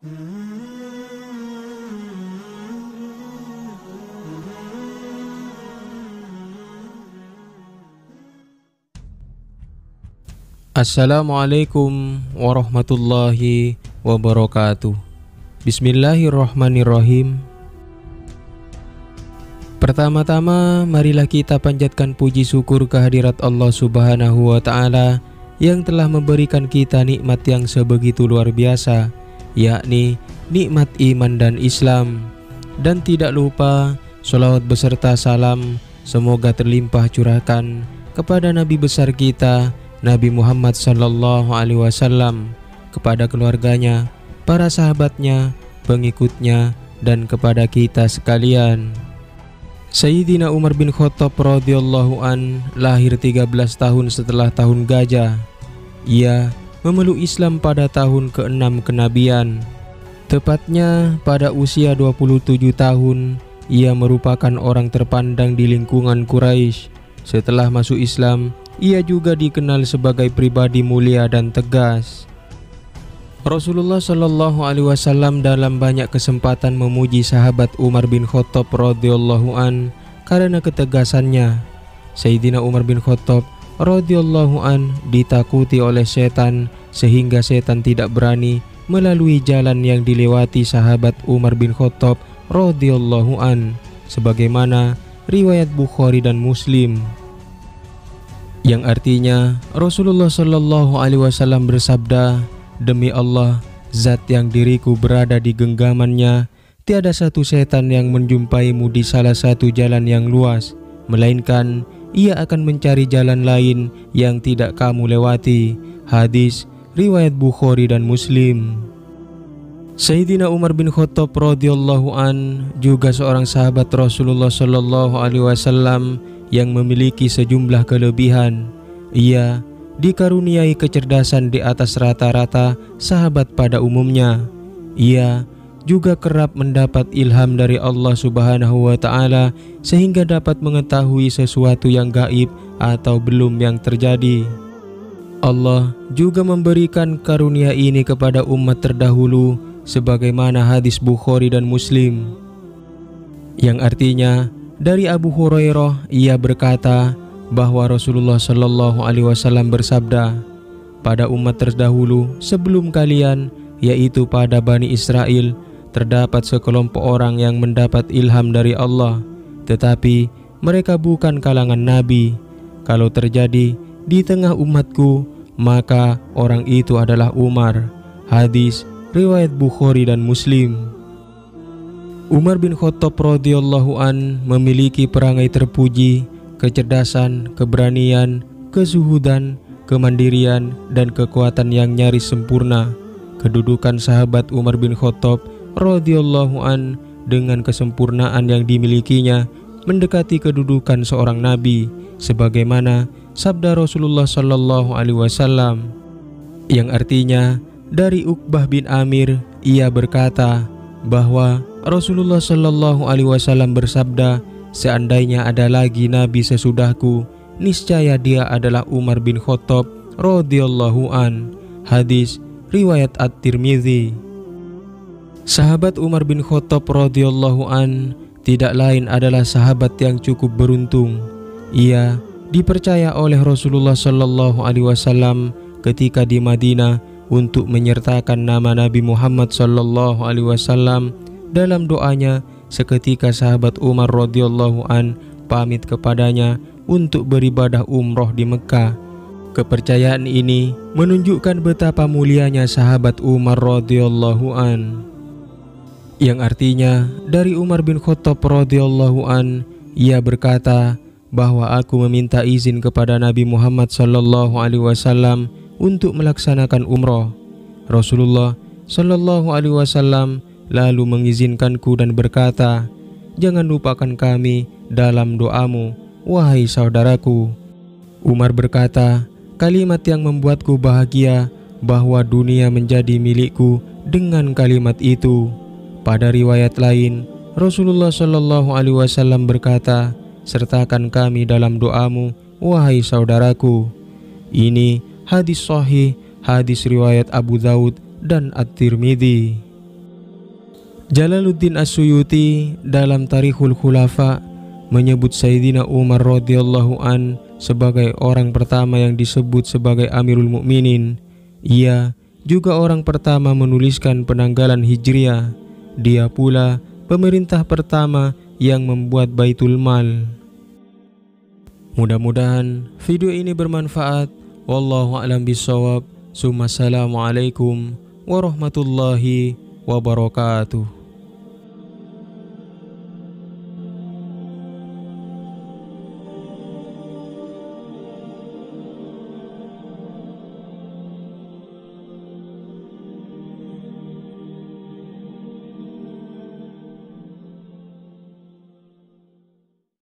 Assalamualaikum warahmatullahi wabarakatuh. Bismillahirrahmanirrahim. Pertama-tama, marilah kita panjatkan puji syukur kehadirat Allah Subhanahu wa Ta'ala yang telah memberikan kita nikmat yang sebegitu luar biasa, yakni nikmat iman dan Islam. Dan tidak lupa, sholawat beserta salam semoga terlimpah curahkan kepada Nabi besar kita, Nabi Muhammad sallallahu alaihi wasallam, kepada keluarganya, para sahabatnya, pengikutnya, dan kepada kita sekalian. Sayyidina Umar bin Khattab radhiyallahu an lahir 13 tahun setelah tahun gajah. Ia memeluk Islam pada tahun ke-6 kenabian. Tepatnya pada usia 27 tahun, ia merupakan orang terpandang di lingkungan Quraisy. Setelah masuk Islam, ia juga dikenal sebagai pribadi mulia dan tegas. Rasulullah Shallallahu Alaihi Wasallam dalam banyak kesempatan memuji sahabat Umar bin Khattab radhiyallahu an karena ketegasannya. Sayyidina Umar bin Khattab radhiyallahu an ditakuti oleh setan sehingga setan tidak berani melalui jalan yang dilewati sahabat Umar bin Khattab radhiyallahu an, sebagaimana riwayat Bukhari dan Muslim, yang artinya Rasulullah Shallallahu Alaihi Wasallam bersabda, "Demi Allah, zat yang diriku berada di genggamannya, tiada satu setan yang menjumpaimu di salah satu jalan yang luas, melainkan ia akan mencari jalan lain yang tidak kamu lewati." Hadis riwayat Bukhari dan Muslim. Sayyidina Umar bin Khattab radhiyallahu an juga seorang sahabat Rasulullah Shallallahu Alaihi Wasallam yang memiliki sejumlah kelebihan. Ia dikaruniai kecerdasan di atas rata-rata sahabat pada umumnya. Ia juga kerap mendapat ilham dari Allah Subhanahu wa Ta'ala sehingga dapat mengetahui sesuatu yang gaib atau belum yang terjadi. Allah juga memberikan karunia ini kepada umat terdahulu sebagaimana hadis Bukhari dan Muslim, yang artinya dari Abu Hurairah, ia berkata bahwa Rasulullah Shallallahu Alaihi Wasallam bersabda, "Pada umat terdahulu sebelum kalian, yaitu pada Bani Israel, terdapat sekelompok orang yang mendapat ilham dari Allah, tetapi mereka bukan kalangan nabi. Kalau terjadi di tengah umatku, maka orang itu adalah Umar." Hadis riwayat Bukhari dan Muslim. Umar bin Khattab radhiyallahu an memiliki perangai terpuji, kecerdasan, keberanian, kezuhudan, kemandirian, dan kekuatan yang nyaris sempurna. Kedudukan sahabat Umar bin Khattab radhiyallahu an dengan kesempurnaan yang dimilikinya mendekati kedudukan seorang nabi, sebagaimana sabda Rasulullah Shallallahu Alaihi Wasallam, yang artinya dari Uqbah bin Amir, ia berkata bahwa Rasulullah Shallallahu Alaihi Wasallam bersabda, "Seandainya ada lagi nabi sesudahku, niscaya dia adalah Umar bin Khattab radhiyallahu an." Hadis riwayat At-Tirmidzi. Sahabat Umar bin Khattab radhiyallahu an tidak lain adalah sahabat yang cukup beruntung. Ia dipercaya oleh Rasulullah Shallallahu Alaihi Wasallam ketika di Madinah untuk menyertakan nama Nabi Muhammad Sallallahu Alaihi Wasallam dalam doanya seketika sahabat Umar radhiyallahu an pamit kepadanya untuk beribadah umroh di Mekah. Kepercayaan ini menunjukkan betapa mulianya sahabat Umar radhiyallahu an, yang artinya dari Umar bin Khattab radhiyallahu an, ia berkata bahwa aku meminta izin kepada Nabi Muhammad Sallallahu Alaihi Wasallam untuk melaksanakan umroh. Rasulullah Shallallahu Alaihi Wasallam lalu mengizinkanku dan berkata, "Jangan lupakan kami dalam doamu, wahai saudaraku." Umar berkata, "Kalimat yang membuatku bahagia bahwa dunia menjadi milikku dengan kalimat itu." Pada riwayat lain, Rasulullah Shallallahu Alaihi Wasallam berkata, "Sertakan kami dalam doamu, wahai saudaraku." Ini hadis sahih, hadis riwayat Abu Daud dan At-Tirmidzi. Jalaluddin As-Suyuti dalam Tarikhul Khulafa menyebut Sayyidina Umar radhiyallahu an sebagai orang pertama yang disebut sebagai Amirul Mukminin. Ia juga orang pertama menuliskan penanggalan Hijriah. Dia pula pemerintah pertama yang membuat Baitul Mal. Mudah-mudahan video ini bermanfaat. Wallahu a'lam bishawab. Assalamualaikum warahmatullahi wabarakatuh.